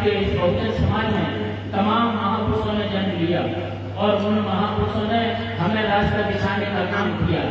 के इस बहुजन समाज में तमाम महापुरुषों ने जन्म लिया और उन महापुरुषों ने हमें रास्ता दिखाने का काम किया।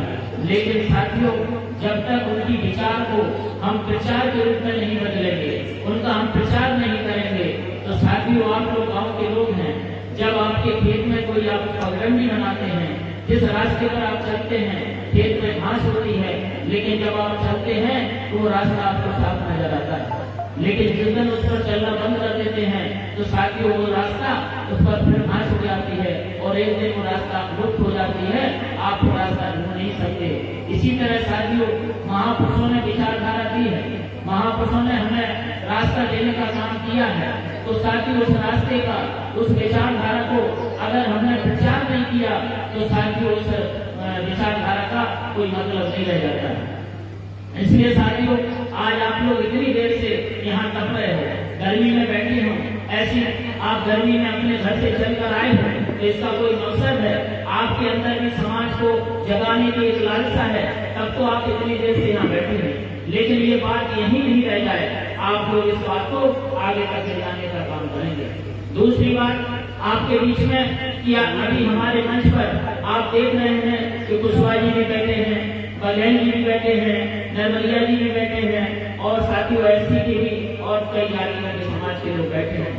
लेकिन साथियों, जब तक उनकी विचार को हम प्रचार के रूप में नहीं बदलेंगे, उनका हम प्रचार नहीं करेंगे, तो साथियों आप लोग गाँव के लोग हैं, जब आपके खेत में कोई आप पगडंडी बनाते हैं, जिस रास्ते पर आप चलते हैं खेत में घास होती है, लेकिन जब आप चलते हैं तो वो रास्ता आपको साफ नजर आता है। लेकिन जिस दिन उस पर चलना बंद कर देते हैं तो साथियों वो रास्ता उस पर फिर घास हो जाती है और एक दिन वो रास्ता लुप्त हो जाती है, आप वो रास्ता ढूंढ नहीं सकते। इसी तरह साथियों महापुरुषों ने विचारधारा दी है, महापुरुषों ने हमें रास्ता देने का काम किया है, तो साथियों उस रास्ते का, उस विचारधारा को अगर हमने प्रचार नहीं किया तो साथियों उस विचारधारा का कोई मतलब नहीं रह जाता है। इसलिए साथियों आज आप लोग इतनी देर से यहाँ तप रहे हो, गर्मी में बैठे हो, ऐसी आप गर्मी में अपने घर से चलकर आए हो, तो इसका कोई मकसद है, आपके अंदर भी समाज को जगाने की एक लालसा है, तब तो आप इतनी देर से यहाँ बैठे हैं। लेकिन ये बात यही नहीं रह जाए, आप लोग इस बात को आगे तक ले जाने का काम करेंगे। दूसरी बात आपके बीच में किया, अभी हमारे मंच पर आप देख रहे हैं कि कुशवाहा जी भी बैठे हैं, बघेल जी भी बैठे हैं, नरवलिया जी भी बैठे हैं और साथियों एससी के भी और कई जातियों के समाज के लोग बैठे हैं।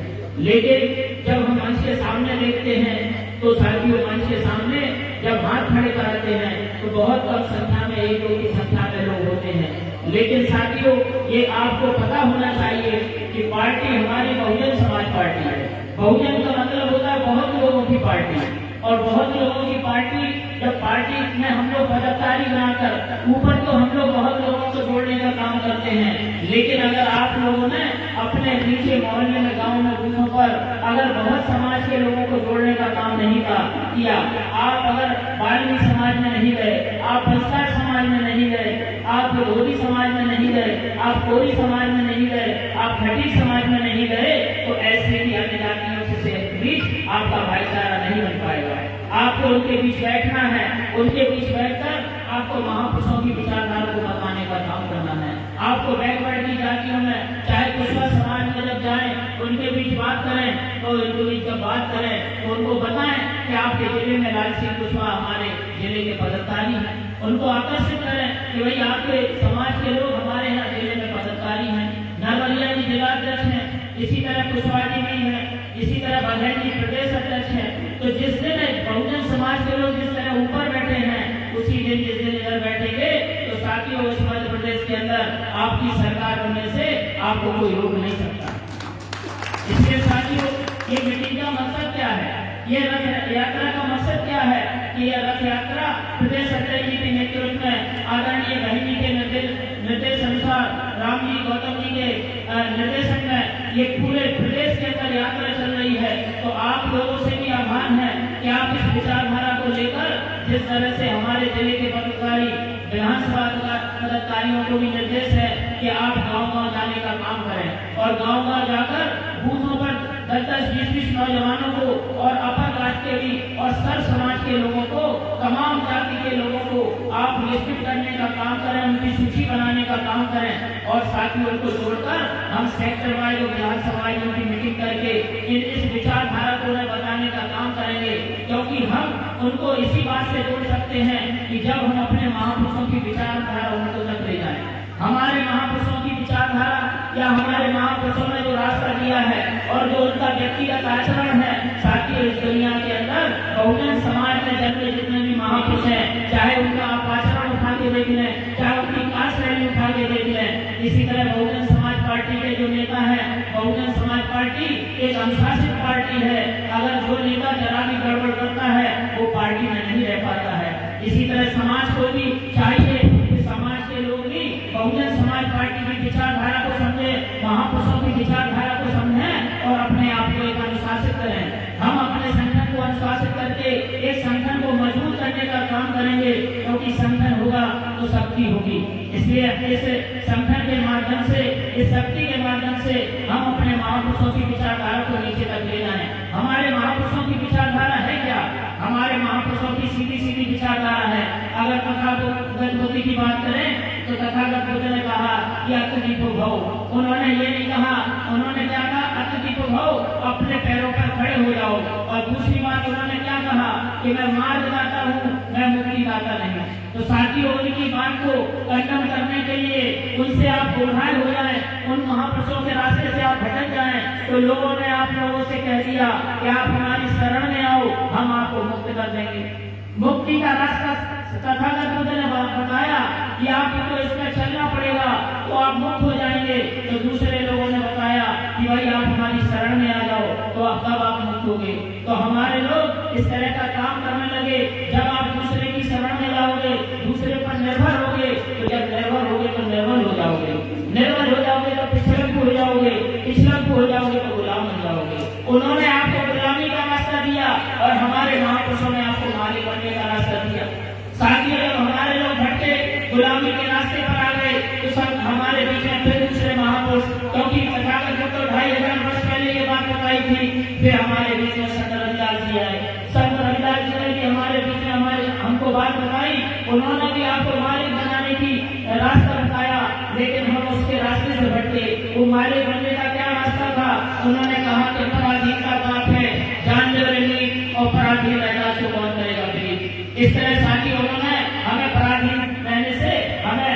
लेकिन जब हम मंच के सामने देखते हैं तो साथियों मंच के सामने जब हाथ खड़े कराते हैं तो बहुत कम संख्या में, 1-2 की संख्या में लोग होते हैं। लेकिन साथियों ये आपको पता होना चाहिए कि पार्टी हमारी बहुजन समाज पार्टी है। बहुजन का मतलब होता है बहुत लोगों की पार्टी, और बहुत लोगों की पार्टी, जब पार्टी में हम लोग पदाधिकारी बनाकर ऊपर तो हम लोग बहुत लोगों को जोड़ने का काम करते हैं, लेकिन अगर आप लोगों ने अपने नीचे मोहल्ले में, गांव में, बूथों पर अगर बहुत समाज के लोगों को जोड़ने का काम नहीं किया, आप अगर बाल्मीकि समाज में नहीं गए, आप बस्तर समाज में नहीं गए, आप धोबी समाज में नहीं गए, आप कोरी समाज में नहीं गए, आप खटीक समाज में नहीं गए, तो ऐसे ही अन्य जातियों से बीच आपका भाईचारा नहीं बन पाएगा। आपको उनके बीच बैठना है, उनके बीच बैठकर आपको महापुरुषों की विचारधारा को बताने का काम करना है। आपको बैकवर्ड की जातियों में, चाहे कुशवाहा समाज में जब जाएं, उनके बीच बात करें, तो उनके बीच जब बात करें तो उनको बताएं कि आपके जिले में लाल सिंह कुशवाहा हमारे जिले के पदाधिकारी हैं, उनको आकर्षित करें कि भाई आपके समाज के लोग हमारे यहाँ जिले में पदाधिकारी हैं। नरवलिया जी जिलाध्यक्ष हैं, इसी तरह कुशवाहा जी भी हैं, इसी तरह बघेल जी प्रदेश अध्यक्ष हैं। तो जिस दिन बहुजन समाज के लोग जिस तरह ऊपर बैठे हैं, उसी दिन जिस दिन इधर बैठेंगे तो साथियों उस मध्य प्रदेश के अंदर आपकी सरकार बनने से आपको कोई रोक नहीं सकता। इसलिए साथियों ये मीटिंग का मकसद क्या है, ये रथ यात्रा का मकसद क्या है कि यह रथ यात्रा प्रदेश अध्यक्ष जी के नेतृत्व में, आदरणीय बहन जी के निर्देश अनुसार, राम जी गौतम जी के निर्देशन में ये पूरे प्रदेश के अंदर यात्रा चल रही है। तो आप लोगों से भी आह्वान है कि आप इस विचारधारा को लेकर, जिस तरह से हमारे जिले के पदाधिकारी, विधानसभा पदाधिकारियों को भी निर्देश है कि आप गांव-गांव जाने का काम करें और गांव-गांव जाकर बूथों पर 10-10, 20-20 नौजवानों को और अपर कास्ट के भी और सर्व समाज के लोगों को, तमाम जाति के लोगों को आप निश्चित करने का काम करें, उनकी सूची बनाने का काम करें और साथ ही उनको जोड़कर हम सेक्टर वाइज और विधानसभा वाइज उनकी मीटिंग करके इस विचारधारा को बताने का काम करेंगे। क्योंकि हम उनको इसी बात से जोड़ सकते हैं कि जब हम अपने महापुरुषों की विचारधारा उनको तक ले जाए, हमारे महापुरुषों की विचारधारा या हमारे महापुरुषों ने जो रास्ता दिया है और जो उनका व्यक्तिगत आचरण है, साथियों इस दुनिया के अंदर बहुजन समाज में जन्मे जितने भी महापुरुष हैं, चाहे उनका आप आचरण उठा के देख लें, चाहे उनकी कास्ट रैली उठा के देख लें, इसी तरह बहुजन समाज पार्टी के जो नेता हैं, बहुजन समाज पार्टी एक अनुशासित पार्टी है। अगर जो नेता जरा भी गड़बड़ करता है वो पार्टी में नहीं रह पाता है। इसी तरह समाज को भी चाहिए कि समाज के लोग भी बहुजन समाज पार्टी की विचारधारा को समझे, महापुरुषों की विचारधारा को समझें और अपने आप को एक अनुशासित करें। हम अपने संगठन को अनुशासित करके एक संगठन को मजबूत करने का काम करेंगे, क्योंकि संगठन होगा तो शक्ति होगी। इसलिए इस संगठन के माध्यम से, इस शक्ति के माध्यम से हम अपने महापुरुषों की विचारधारा को नीचे तक ले जाएं। हमारे महापुरुषों की विचारधारा है क्या? हमारे महापुरुषों की सीधी सीधी विचारधारा है। अगर तथागत बुद्धि की बात करें तो तथागत बुद्ध ने कहा कि अत्यधिक भव, उन्होंने ये नहीं कहा, उन्होंने क्या कहा? अत्यधिक भव। अपने पैरों पर खड़े हो जाओ। और दूसरी बात उन्होंने क्या कहा कि मैं मार्ग दाता हूँ, मैं मुक्ति दाता नहीं। तो साथियों, उनकी बात को खत्म करने के लिए उनसे आप उल्हाय हो जाए, उन महापुरुषों के रास्ते से आप भटक जाएं, तो लोगों ने आप लोगों से कह दिया कि आप हमारी शरण में आओ, हम आपको मुक्त कर देंगे। मुक्ति का रास्ता तथागत बुद्ध ने बताया कि आपको इसमें चलना पड़ेगा तो आप मुक्त हो जाएंगे। तो दूसरे लोगों ने बताया कि भाई आप हमारी शरण में आ जाओ, तो अब तब आप मुक्त होगे। तो हमारे लोग इस तरह का काम करने लगे। जब आप दूसरे की शरण में जाओगे, दूसरे पर निर्भर होगे, तो जब निर्भर होगे तो निर्भर हो जाओगे, निर्भर हो जाओगे तो पिछड़क हो जाओगे, पिछड़क हो जाओगे तो गुलाम हो जाओगे। उन्होंने आपको गुलामी का रास्ता दिया और हमारे महापुरुषों ने आपको मालिक बनने का रास्ता दिया। साथियों, जब हमारे लोग भटके गुलामी के रास्ते पर आ गए तो सब हमारे बीच में फिर दूसरे महापुरुष, क्योंकि तथागत बुद्ध 2500 वर्ष पहले ये बात बताई थी, फिर हमारे बीच में संत रविदास जी आए। संत रविदास जी ने भी हमारे बीच में हमको बात बताई। उन्होंने भी आपको मालिक बनाने की रास्ता बताया, लेकिन हम उसके रास्ते से भटके। वो मालिक बनने का क्या रास्ता था? उन्होंने कहा कि पराधीन का पाप है, जान लेनी, और पराधीन रहना से कौन करेगा प्रीत। इस तरह साथी उन्होंने हमें पराधीन रहने से हमें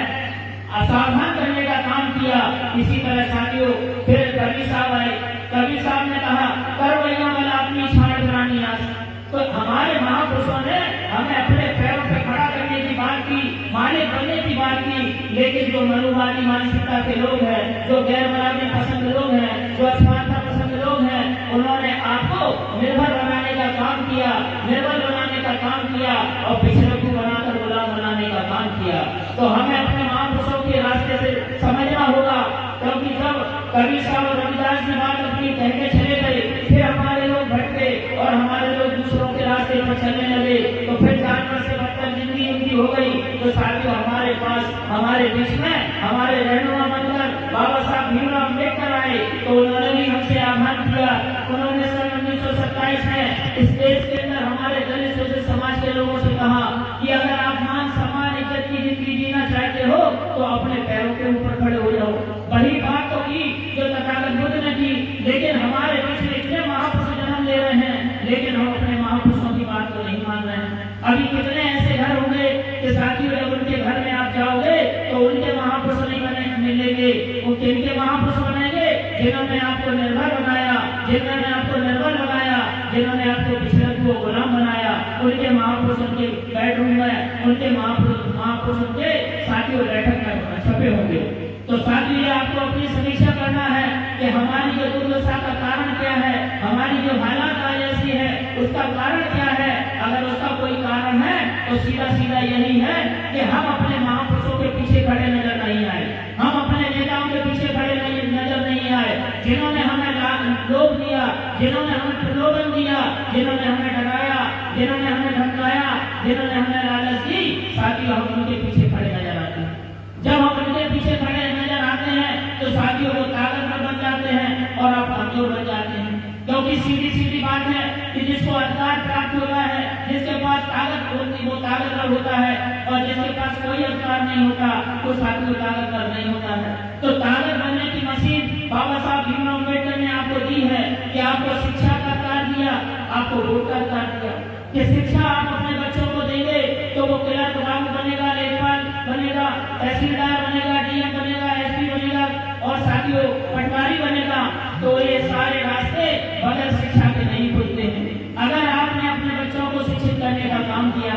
असावधान करने का काम किया। इसी तरह साथियों, फिर कबीर साहब आए। कबीर साहब ने कहा कर भैया वाला अपनी छाड़ बनानी आस। तो हमारे महापुरुषों ने हमें अपने पैरों पर खड़ा करने की बात की, मालिक बनने की बात की। लेकिन जो मनुवादी मानसिकता के लोग हैं, जो गैर बराबरी पसंद लोग हैं, जो असमानता पसंद लोग हैं, उन्होंने आपको निर्भर बनाने का काम किया, निर्भर बनाने का काम किया और पिछड़ों को बनाकर गुलाम बनाने का काम किया। तो हमें अपने महापुरुषों के रास्ते से समझना होगा, क्योंकि जब कबीर साहब और रविदास की बात अपनी कह के चले गए, फिर हमारे लोग भटके और हमारे लोग दूसरों के रास्ते पर चलने लगे, तो फिर जानवर से बदतर जिंदगी उनकी हो गई। तो साथियों, हमारे पास हमारे बीच में हमारे रहनुमा बनकर बाबा साहब भीमराव अम्बेडकर आए। तो उन्होंने भी हमसे आह्वान किया। उन्होंने सन 1927 में इस देश के अंदर हमारे दलित शोषित समाज के लोगों से कहा कि अगर आप मान सम्मान इज्जत की जिंदगी जीना चाहते हो तो अपने पैरों के ऊपर खड़े हो जाओ। वही बात तो की जो तथागत बुद्ध ने की, लेकिन हमारे बीच में इतने महापुरुष जन्म ले रहे हैं, लेकिन हम अपने महापुरुषों की बात को नहीं मान रहे हैं। अभी कितने ऐसे घर होंगे कि साथियों, जब उनके घर में आप जाओगे तो उनके महापुरुष नहीं बने मिलेंगे। वो किनके महापुरुष बनेंगे? जिन्होंने आपको निर्भर बनाया, जिन्होंने आपको निर्भर बनाया, जिन्होंने आपको पिछड़े को गुलाम बनाया। उनके महापुरुष उनके बेडरूम में, उनके महापुरुष उनके साथियों बैठक में छपे होंगे। तो साथियों, आपको अपनी समीक्षा करना है कि हमारी जो दुर्दशा का कारण क्या है, हमारी जो हालात आज ऐसी है उसका कारण क्या है। अगर उसका कोई कारण है तो सीधा सीधा यही है कि हम अपने महापुरुषों के पीछे खड़े नजर नहीं आए, हम अपने नेताओं के पीछे खड़े नजर नहीं आए, जिन्होंने हमें लोभ दिया, जिन्होंने हमें प्रलोभन दिया, जिन्होंने हमें डराया, जिन्होंने हमें धमकाया, जिन्होंने हमें लालच दी। साथियों, हम उनके पीछे खड़े नजर आते हैं। जब हम उनके पीछे खड़े नजर आते हैं तो साथियों वो ताकतवर बन जाते हैं और आप कमजोर बन जाते हैं। क्योंकि सीधी सीधी बात है कि जिसको अधिकार प्राप्त होता है, जिसके पास ताकत होती वो ताकतवर होता है, और जिसके पास कोई अधिकार नहीं होता वो साथियों ताकतवर नहीं होता है। तो ताकत बनने की मशीन बाबा साहब भीमराव अम्बेडकर ने आपको दी है कि आपको शिक्षा का अधिकार दिया, आपको वोट का अधिकार दिया कि शिक्षा आप अपने बच्चों को देंगे तो वो क्लर्क बनेगा, लेखपाल बनेगा, तहसीलदार बनेगा, डीएम बनेगा, एसपी बनेगा और साथियों पटवारी बनेगा। तो ये सारे रास्ते बगैर शिक्षा के नहीं खुलते हैं। अगर आपने अपने बच्चों को शिक्षित करने का काम किया,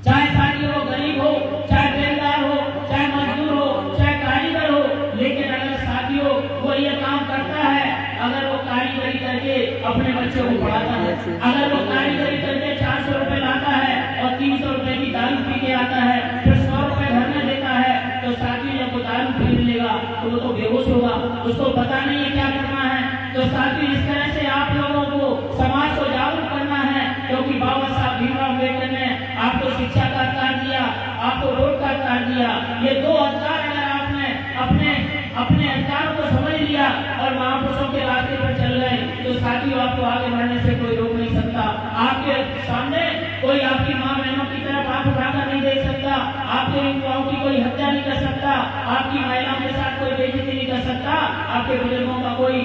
चाहे साथियों वो गरीब हो, चाहे बेरोजगार हो, चाहे मजदूर हो, चाहे कारीगर हो, लेकिन अगर साथियों वो ये काम करता है, अगर वो कारीगरी करके अपने बच्चों को पढ़ाता है, अगर वो कारीगरी करके 400 रुपए लाता है और 300 रुपए की दारू पी के आता है, फिर 100 रुपए घर में देता है, तो साथियों जब वो दारू पी लेगा तो वो तो बेहोश होगा, उसको पता नहीं है क्या करना है। तो साथियों, इस तरह से आप लोगों को समाज को जागरूक करना है, क्योंकि बाबा साहब भीमराव अम्बेडकर ने आपको शिक्षा का अधिकार दिया, आपको वोट का अधिकार दिया। ये दो अधिकार अगर आपने अपने अधिकार को समझ लिया और महापुरुषों के रास्ते पर चल गए तो साथियों आपको आगे बढ़ने से कोई रोक नहीं सकता। आपके सामने कोई आपकी माँ बहनों की तरफ हाथ उठाकर नहीं देख सकता, आपके युवाओं की कोई हत्या नहीं कर सकता, आपकी महिलाओं के साथ कोई बेइज्जती नहीं कर सकता, आपके बुजुर्गों का कोई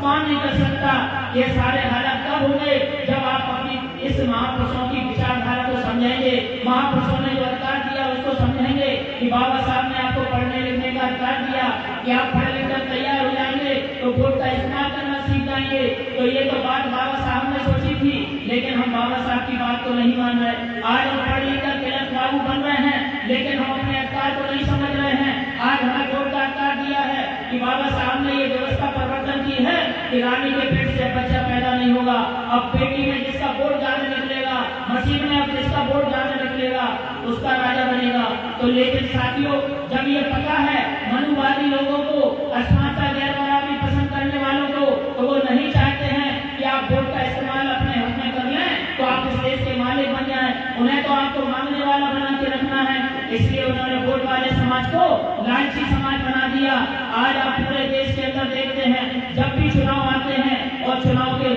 अपमान नहीं कर सकता। ये सारे हालात कब होंगे जब आप अपनी इस महापुरुषों की विचारधारा को समझेंगे, महापुरुषों ने जो अधिकार दिया उसको समझेंगे कि बाबा साहब ने आपको पढ़ने लिखने का अधिकार दिया कि आप पढ़ लिख कर तैयार हो जाएंगे तो वोट का इस्तेमाल करना सीख जाएंगे। तो ये तो बात बाबा साहब ने सोची थी, लेकिन हम बाबा साहब की बात को नहीं मान रहे। आज हम पढ़ लिख कर तिलक बाबू बन रहे हैं, लेकिन हम अपने अधिकार को नहीं समझ रहे हैं। आज हमें वोट का अधिकार दिया है कि बाबा साहब ने ये व्यवस्था परिवर्तन की है कि रानी के पेट से बच्चा पैदा नहीं होगा। अब बेटी में जिसका वोट ज्यादा निकलेगा, मशीन में अब जिसका वोट ज्यादा निकलेगा उसका राजा बनेगा। तो लेकिन साथियों, जब ये पता है मनुवादी लोगों को, असमानता गैर बराबरी पसंद करने वालों को, तो वो नहीं चाहते हैं कि आप वोट का इस्तेमाल अपने हक में कर लें तो आप इस देश के मालिक बन जाएं। उन्हें तो आपको मांगने वाला बना के रखना है, इसलिए उन्होंने वोट वाले समाज को लालची समाज बना दिया। आज आप पूरे देश के अंदर देखते हैं, जब भी चुनाव आते हैं और चुनाव के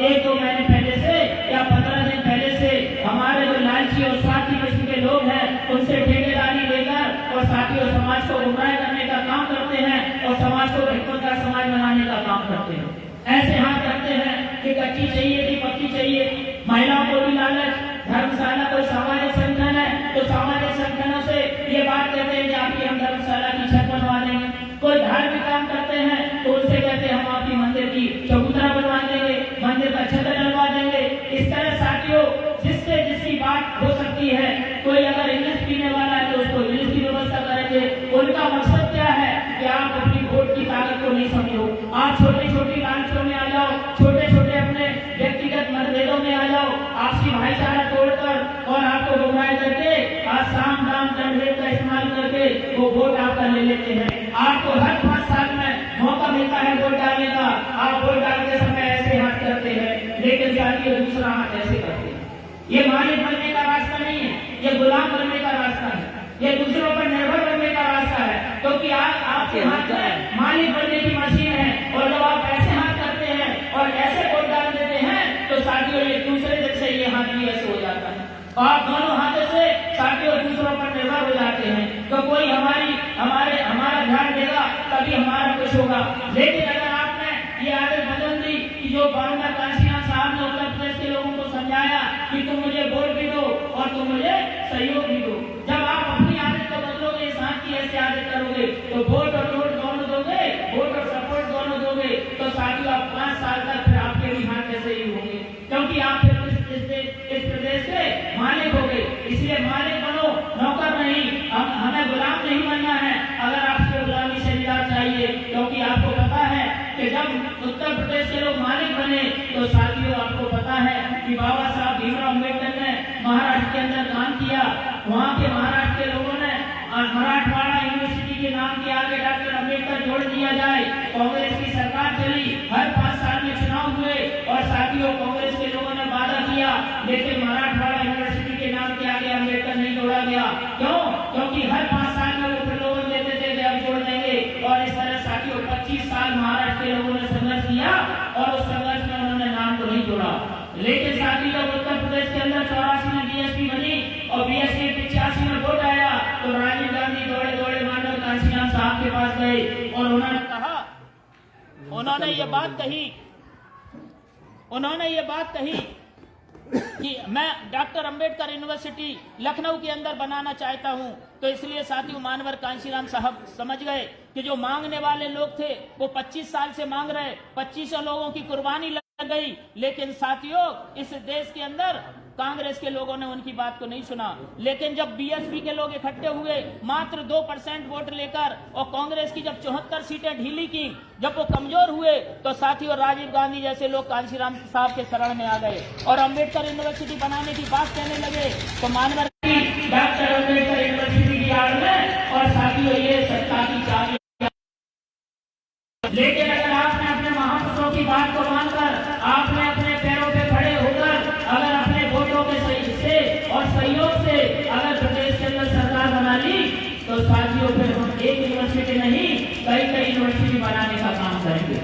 1-2 महीने पहले से या 15 दिन पहले से हमारे जो लालची और स्वार्थी किस्म के लोग हैं उनसे ठेकेदारी लेकर और साथियों समाज को गुमराह करने का काम करते हैं और समाज को भिक्षुक का समाज बनाने का काम करते हैं। ऐसे हाथ करते हैं कि कच्ची चाहिए कि पक्की चाहिए, महिलाओं को भी लालच। धर्मशाला कोई सामाजिक संगठन है तो सामाजिक संगठनों से ये बात कहते हैं कि आपकी हम धर्मशाला की छत बनवा देंगे। कोई धार्मिक काम करते हैं तो उनसे कहते हैं हम आपकी मंदिर की चबूतरा बनवा देंगे, मंदिर का छत डलवा देंगे। इस तरह साथियों, जिससे जिसकी बात हो सकती है, कोई अगर इंग्लिश पीने वाला है तो उसको इंग्लिश की व्यवस्था करेंगे। उनका मकसद क्या है कि आप अपनी वोट की ताकत को नहीं समझो, आप छोटी छोटी लालचों में आ जाओ, छोटे छोटे अपने व्यक्तिगत मतभेदों में आ जाओ, आपसी भाईचारा तोड़कर और आपको गुमराह करके आज साम दाम दंड का इस्तेमाल करके वो वोट आपका ले लेते हैं। आपको हर 5 साल में मौका मिलता है वोट डालने का, आप वोट डालते समय ऐसे हाथ करते हैं, लेकिन साथियों दूसरा हाथ ऐसे करते हैं। ये मालिक बनने का रास्ता नहीं है, ये गुलाम बनने का रास्ता है, ये दूसरों पर निर्भर बनने का रास्ता है। क्योंकि आपके हाथ में मालिक बनने की मशीन है और जब आप ऐसे हाथ करते हैं और ऐसे वोट डाल देते हैं तो साथियों ये दूसरे दिन से ये हाथ भी ऐसे हो जाता है और आप दोनों हाथों से साथियों दूसरों पर निर्भर हो जाते हैं। तो कोई हमारा ध्यान देगा तभी हमारा कुछ होगा। लेकिन अगर आपने ये आदत बदल दी कि जो बारंबार कांशीराम साहब ने उत्तर प्रदेश के लोगों को समझाया कि तुम मुझे वोट भी दो और तुम मुझे सहयोग भी दो, जब आप अपनी आदत को बदलोगे, इस हाथ की ऐसी आदत करोगे तो वोट और नोट दोनों दोगे, वोट और सपोर्ट दोनों दोगे, तो साथियों आप 5 साल तक फिर आपके भी हाथ ऐसे ही होंगे, क्योंकि आप फिर इस प्रदेश के मालिक हो गए। इसलिए मालिक बनो, नौकर नहीं। हमें गुलाम नहीं बनना है। अगर आपको गुलामी से निजात चाहिए, क्योंकि आपको पता है कि जब उत्तर प्रदेश के लोग मालिक बने तो साथियों आपको पता है कि बाबा साहब भीमराव अम्बेडकर ने महाराष्ट्र के अंदर काम किया। वहाँ के महाराष्ट्र के लोगों ने मराठवाड़ा यूनिवर्सिटी के नाम के आगे डॉक्टर अम्बेडकर जोड़ दिया जाए। कांग्रेस की सरकार चली, हर 5 साल में चुनाव हुए और साथियों कांग्रेस के लोगों ने वादा किया, लेकिन मराठवाड़ा यूनिवर्सिटी के नाम के आगे अम्बेडकर नहीं जोड़ा गया। क्यों? क्योंकि हर 5 साल में वो प्रलोभन देते थे कि अब जोड़ देंगे। और इस तरह साथियों 25 साल महाराष्ट्र के लोगों ने संघर्ष किया और उस संघर्ष में उन्होंने नाम को नहीं जोड़ा। लेकिन साथी जब उत्तर प्रदेश के अंदर 84 में बीएसपी बनी और बीएसपी 85 में वोट आया तो राजीव गांधी दौड़े दौड़े मानव कांशीराम साहब के पास गए और उन्होंने ये बात कही कि मैं डॉक्टर अंबेडकर यूनिवर्सिटी लखनऊ के अंदर बनाना चाहता हूं। तो इसलिए साथियों मानवर कांशीराम साहब समझ गए कि जो मांगने वाले लोग थे वो 25 साल से मांग रहे, 2500 लोगों की कुर्बानी लग गई। लेकिन साथियों इस देश के अंदर कांग्रेस के लोगों ने उनकी बात को नहीं सुना। लेकिन जब बीएसपी के लोग इकट्ठे हुए मात्र 2% वोट लेकर और कांग्रेस की जब 74 सीटें ढीली की, जब वो कमजोर हुए तो साथियों राजीव गांधी जैसे लोग कांशीराम साहब के शरण में आ गए और अंबेडकर यूनिवर्सिटी बनाने की बात कहने लगे। तो मानवर डॉक्टर अंबेडकर यूनिवर्सिटी की आड़ में और साथियों ये सत्ता की चाबी। लेकिन अगर आपने अपने महापुरुषों की बात को मानकर आपने अपने पैरों पे खड़े होकर अगर अपने वोटों के से और सहयोग से अगर प्रदेश के अंदर सरकार बना ली तो साथियों फिर हम एक यूनिवर्सिटी नहीं कई यूनिवर्सिटी बनाने का काम करेंगे।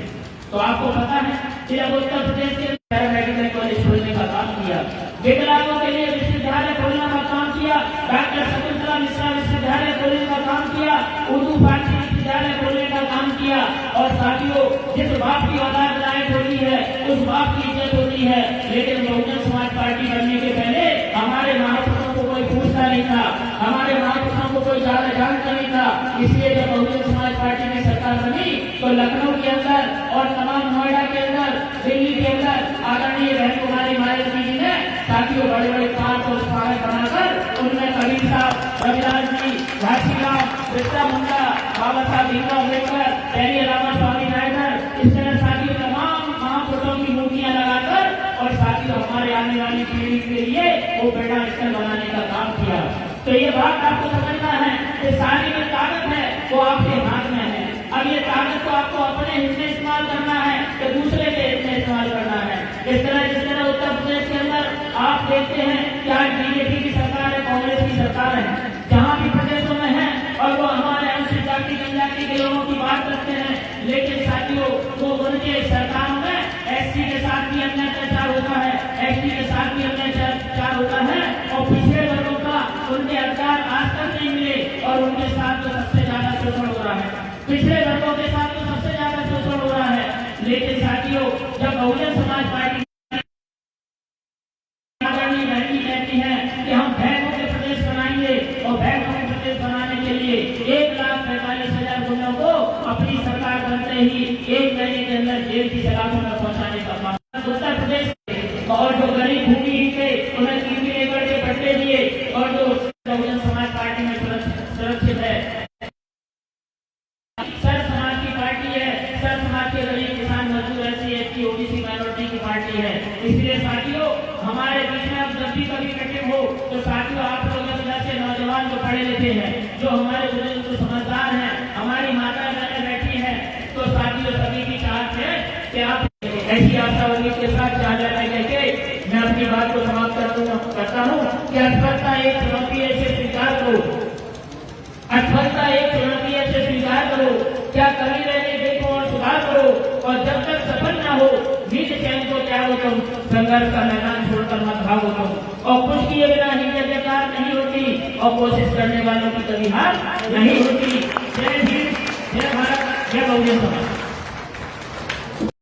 तो आपको पता है कि जब उत्तर प्रदेश के पैरामेडिकल कॉलेज खोलने का काम किया, विकलांगों के लिए विश्वविद्यालय खोलने का काम किया, डॉक्टर शकुंतला मिश्रा विश्वविद्यालय खोलने का काम किया, उर्दू फारसी विश्वविद्यालय खोलने का काम किया और साथियों जिस बाप की औलाद लायक होती है उस बाप की इज्जत होती है। लेकिन बहुजन समाज पार्टी बनने के पहले हमारे महापुरुषों को कोई पूछता नहीं था, हमारे महापुरुषों को कोई ज्यादा जानता नहीं था। इसलिए जब बहुजन समाज पार्टी की सरकार बनी तो लखनऊ के अंदर और तमाम नोएडा के अंदर, दिल्ली के अंदर आदरणीय बहन कुमारी मायावती जी ने साथियों बड़े बड़े पार्क और स्मारक बनाकर उनमें कबीर साहब, रविदास जी, घासीराम, बिरसा मुंडा, बाबा साहब भीमराव अम्बेडकर, पेरिया रामास्वामी नायडर, इस तरह साथियों तमाम महापुरुषों की मूर्तियां लगाकर और साथियों हमारे आने वाली पीढ़ी के लिए वो बेड़ा स्थल बनाने का काम किया। तो ये बात आपको समझना है कि सारी जो ताकत है वो आपके हाथ में है। अब ये ताकत को आपको अपने हित में इस्तेमाल करना है कि दूसरे के हित में इस्तेमाल करना है। जिस तरह उत्तर प्रदेश के अंदर आप देखते हैं कि आज बीजेपी की सरकार है, कांग्रेस की सरकार है, जहाँ भी प्रदेशों में है और वो हमारे अनुसूचित जाति जनजाति के लोगों की बात करते हैं, लेकिन साथियों वो उनके सरकारों में एससी के साथ भी अत्याचार होता है, एसटी के साथ भी अत्याचार होता है और पिछड़े वर्गों का उनके अधिकार आज तक नहीं मिले और उनके साथ तो सबसे ज्यादा शोषण हो रहा है, पिछड़े वर्गों के साथ तो सबसे ज्यादा शोषण हो रहा है। लेकिन साथियों जब बहुजन समाज पार्टी कहती है कि हम बैंकों के प्रदेश बनाएंगे और बैंकों के प्रदेश बनाने के लिए 1,45,000 गुंडों को अपनी सरकार बनते ही 1 महीने के अंदर जेल की सलाखों में पहुंचाने का काम उत्तर प्रदेश और जो गरीब भूमिहीन थे उन्हें 3 एकड़ के पट्टे दिए और जो बहुजन समाज पार्टी में सुरक्षित है, सर समाज की पार्टी है, सर समाज के गरीब किसान मजदूर एससी एसटी ओबीसी माइनॉरिटी की पार्टी है। इसलिए साथियों हमारे बीच में अब जब भी कभी मीटिंग हो तो साथियों आप लोग जैसे नौजवान जो पढ़े लिखे हैं, जो हमारे बुजुर्ग जो समझदार हैं, हमारी माता बहनें बैठी हैं, तो साथियों सभी की चाहत है कि आप ऐसी आशा उम्मीद के साथ चाहते लेके मैं अपनी बात को समाप्त करता हूँ कि असफलता एक चुनौती है, इसे स्वीकार करो, असफलता एक चुनौती है, इसे स्वीकार करो, क्या कमी रहने देखो और सुधार करो और जब तक सफल न हो निज चैन को त्यागो तुम, संघर्ष का मैदान छोड़कर मत भागो तुम, और कुछ किए बिना ही जयकार नहीं होती और कोशिश करने वालों की कभी हार नहीं होती। जय हिंद, जय भारत, जय बहुजन समाज।